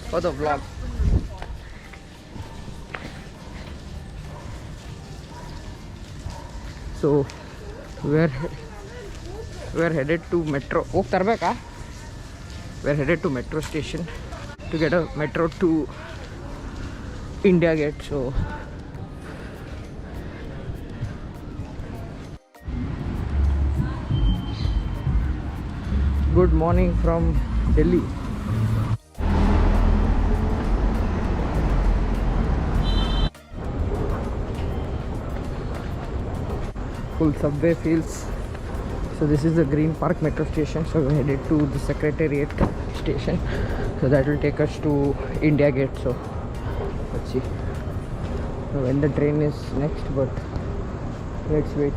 for the vlog. So we're headed to metro. Oh, Tarbeka. We're headed to metro station to get a metro to India Gate. So good morning from Delhi. Full subway feels. So this is the Green Park metro station. So we're headed to the Secretariat station. So that will take us to India Gate. So let's see when the train is next, but let's wait.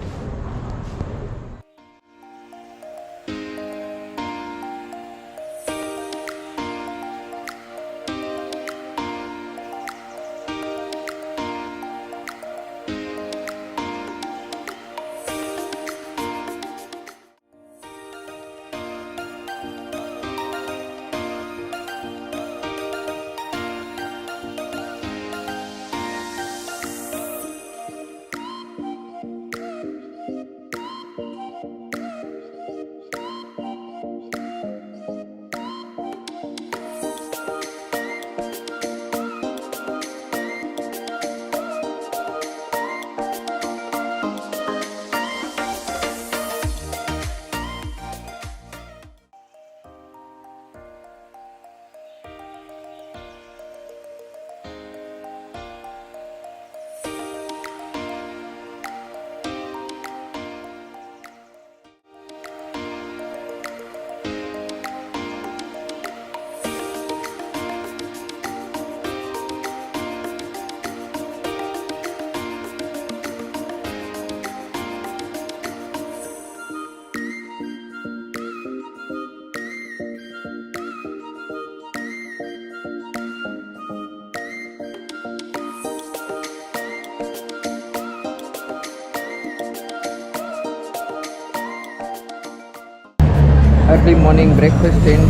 Early morning breakfast in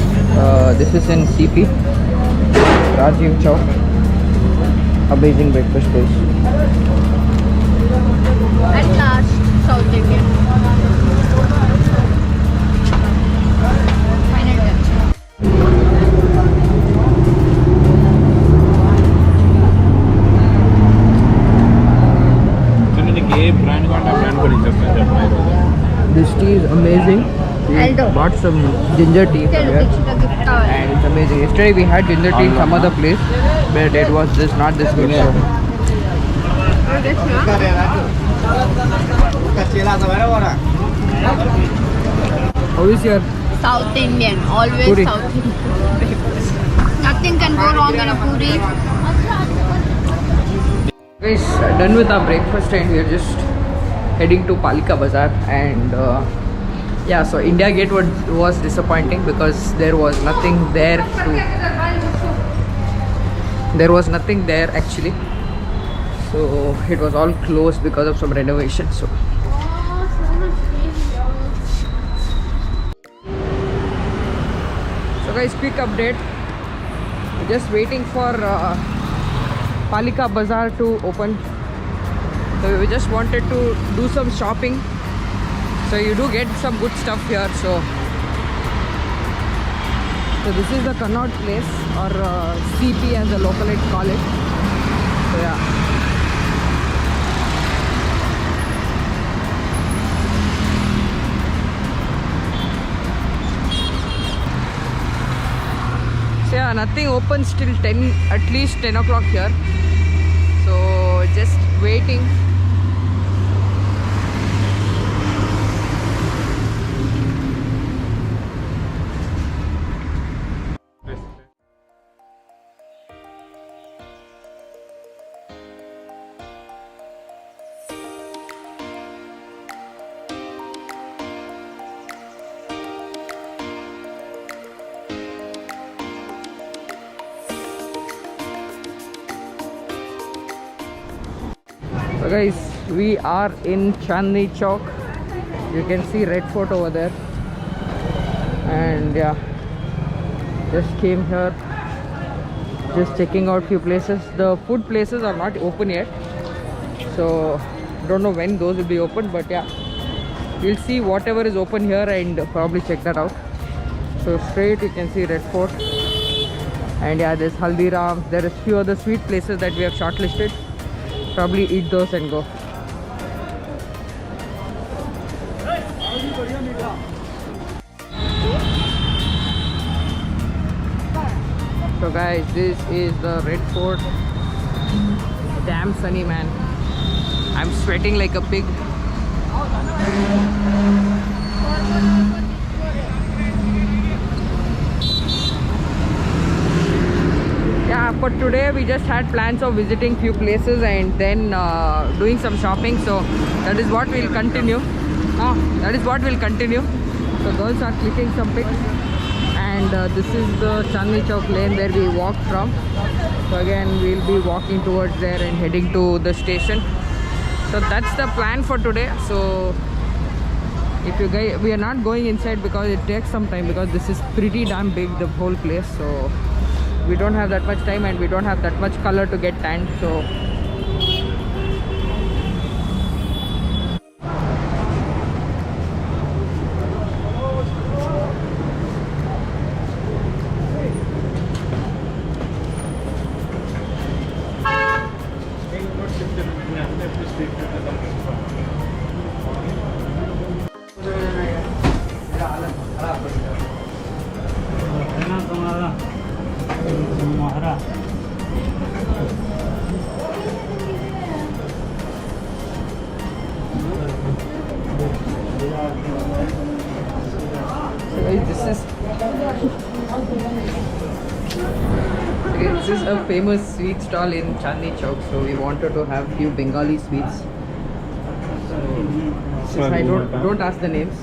this is in CP Rajiv Chowk. Amazing breakfast place. At last, South Indian. Final touch. This tea is amazing. We Aldo. bought some ginger tea from here and it's amazing. Yesterday we had ginger tea in some other place, but it was just not this good. So how is your South Indian, always Puri. South Indian. Nothing can go wrong in a puri. guys? Done with our breakfast and we are just heading to Palika Bazaar and yeah, so India Gate was disappointing because there was nothing there actually. So it was all closed because of some renovation. So guys, quick update. We're just waiting for Palika Bazaar to open. So we just wanted to do some shopping. So you do get some good stuff here. So this is the Connaught Place, or CP as the localite call it. So yeah. So yeah, nothing opens till 10, at least 10 o'clock here. So just waiting. So guys, we are in Chandni Chowk. You can see Red Fort over there, and yeah, Just came here, just checking out few places. The food places are not open yet, so don't know when those will be open, but yeah, we'll see whatever is open here and probably check that out. So straight you can see Red Fort, and yeah, there's Haldiram. There is few other sweet places that we have shortlisted. Probably eat those and go. So guys, this is the Red Fort. Damn sunny, man. I'm sweating like a pig. Yeah, for today we just had plans of visiting few places and then doing some shopping. So that is what we'll continue. So girls are clicking some pics. And this is the Chandni Chowk lane where we walked from. So again we'll be walking towards there and heading to the station. So that's the plan for today. So if you guys, we are not going inside because it takes some time, because this is pretty damn big, the whole place. So we don't have that much time and we don't have that much color to get tanned. So this is a famous sweet stall in Chandni Chowk, so we wanted to have few Bengali sweets. So I don't ask the names,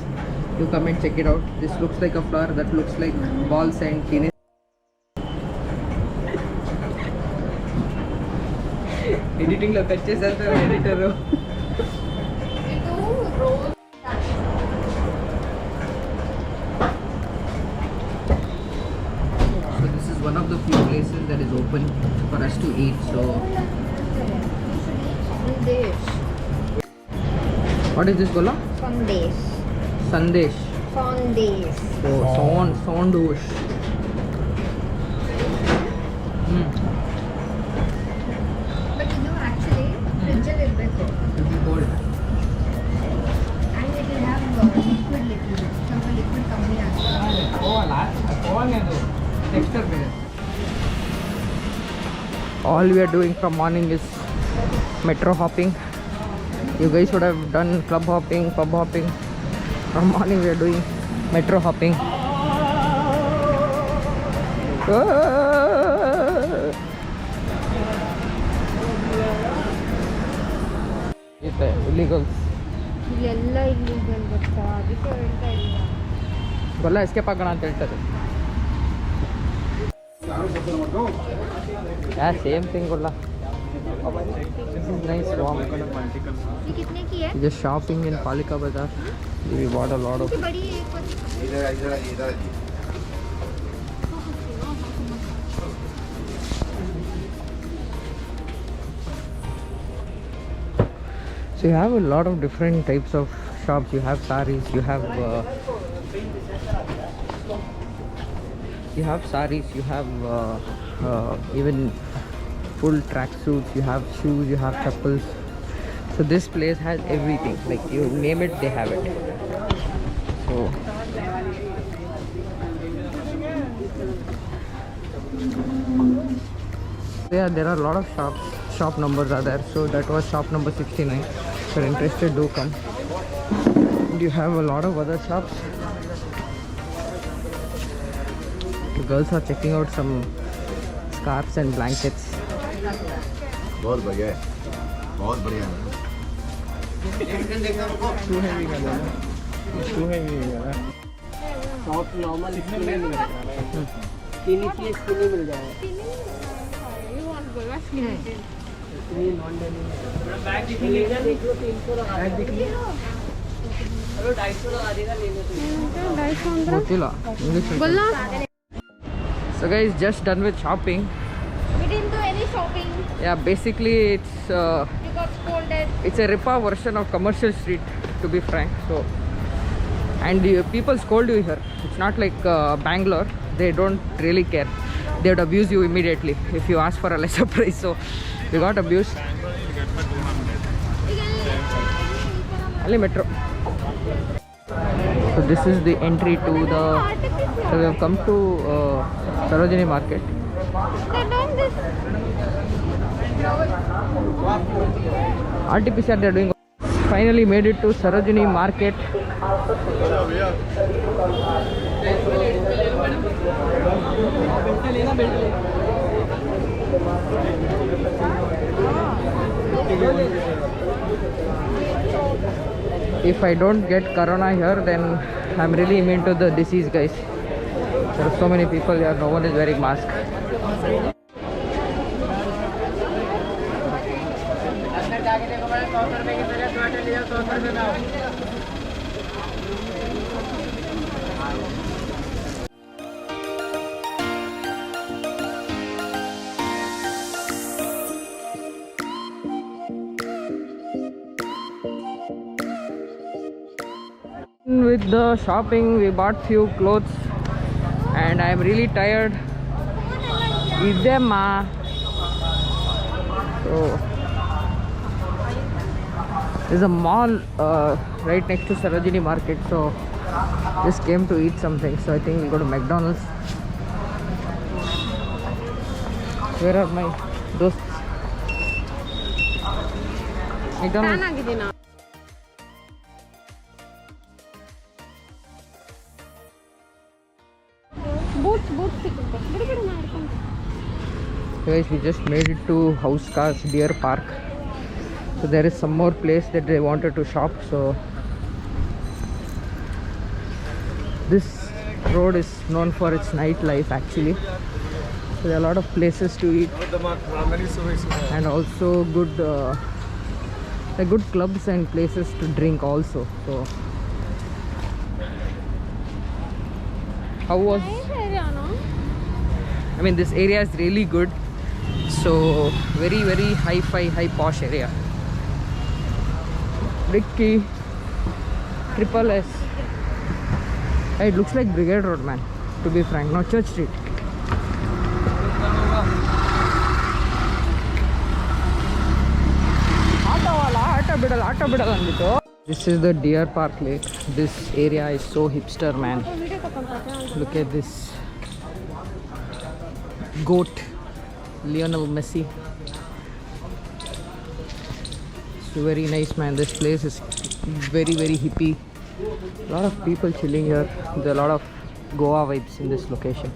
you come and check it out. This looks like a flower, that looks like balls and penis. Editing lo kache sir editor. One of the few places that is open for us to eat. So Sandesh. what is this, Gola? Sandesh. Sandesh. Sandesh. Oh, Sondosh. But you know, actually, fridge a little bit cold. It will be cold. And it will have liquid little bit. Some liquid company as well. All we are doing from morning is metro hopping. You guys would have done club hopping, pub hopping. From morning we are doing metro hopping. Illegals. ಎಲ್ಲ illegal ಗೊತ್ತಾ, ಅದಕ್ಕೆ ಹೇಳ್ತಾ ಇಲ್ಲ. ಗೊಲ್ಲ escape ಆಗೋಣ ಅಂತ ಹೇಳ್ತಾರೆ. Yeah, same thing, Golla. This is nice warm. ये कितने की है? Just shopping in Palika Bazaar. We bought a lot of. ये बड़ी है, एक So you have a lot of different types of shops. You have saris, you have saris, you have even full track suits, you have shoes, you have chappals. So this place has everything, like you name it, they have it. So yeah, there are a lot of shops. Shop numbers are there. So that was shop number 69. If you're interested, do come. And you have a lot of other shops. The girls are checking out some scarves and blankets. बहुत बढ़िया है, बहुत बढ़िया है। Too heavy का बोला, too heavy है। Soft normal इसमें मिल जाएगा, स्किनी चाहिए स्किनी मिल जाएगा। ये नॉन डेनिम बैग दिख लीजिए, देख लो 300 लगा, बैग दिख लीजिए, चलो 250 लगा देगा, ले लो तो ಗೊತ್ತಿಲ್ಲ ಇಂಗ್ಲಿಷ್ बोलना So guys, just done with shopping. We didn't do any shopping. Yeah, basically We got scolded. it's a ripoff version of Commercial Street, to be frank. So, and people scold you here. It's not like Bangalore. They don't really care. They would abuse you immediately if you ask for a lesser price. So we got abused. Ali Metro. So this is the entry to the. So we have come to Sarojini Market. They're doing this. RTPCR they are doing. Finally made it to Sarojini Market. If I don't get corona here, then I'm really immune to the disease, guys. There are so many people here, no one is wearing mask. With the shopping, we bought few clothes, and I'm really tired. Idema. So there's a mall right next to Sarojini Market, so just came to eat something. So I think we'll go to McDonald's. Where are my dosts? McDonald's. Guys, we just made it to House Cars Deer Park. So there is some more place that they wanted to shop. So this road is known for its nightlife actually. So there are a lot of places to eat and also good good clubs and places to drink also. So how was I mean, this area is really good. So very hi-fi, high posh area. Ricky, Triple S. Hey, it looks like Brigade Road, man, to be frank, not Church Street. This is the Deer Park Lake. This area is so hipster, man. Look at this goat, Lionel Messi. It's very nice, man. This place is very hippie. A lot of people chilling here. There are a lot of Goa vibes in this location.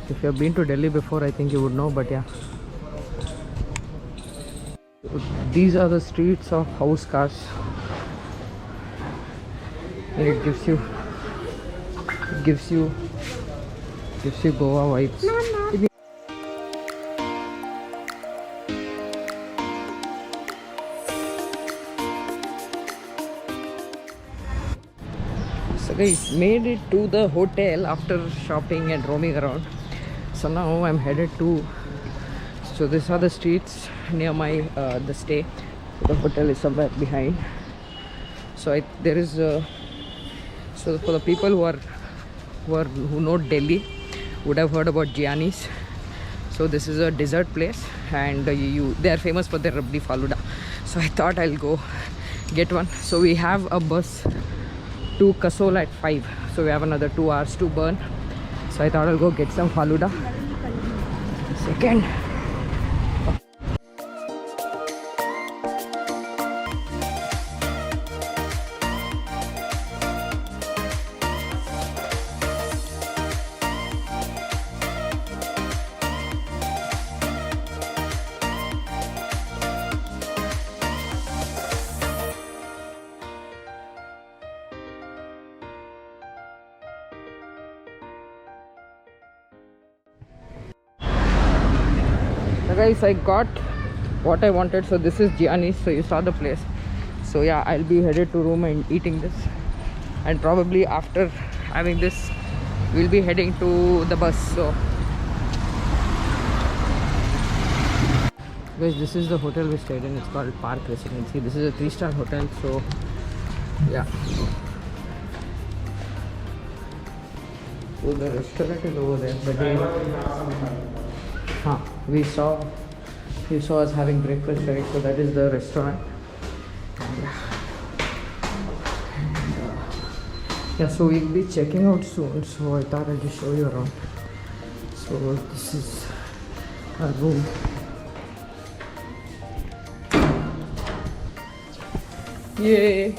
If you have been to Delhi before, I think you would know, but yeah. These are the streets of House Cars. And it gives you Goa vibes. So guys, made it to the hotel after shopping and roaming around. So now I'm headed to, so these are the streets near my the stay. The hotel is somewhere behind. So there is so for the people who know Delhi would have heard about Gianni's. So this is a dessert place, and they are famous for their rabdi faluda. So I thought I'll go get one. So we have a bus to Kasol at 5, so we have another 2 hours to burn. So I thought I'll go get some faluda. Second. So guys, I got what I wanted. So this is Gianni's. So you saw the place. So yeah, I'll be headed to room and eating this, and probably after having this we'll be heading to the bus. So guys, this is the hotel we stayed in. It's called Park Residency. This is a 3-star hotel, so yeah. Oh, the restaurant is over there, but we saw us having breakfast, right? So that is the restaurant. Yeah, so we'll be checking out soon, so I thought I'd just show you around. So this is our room. Yay!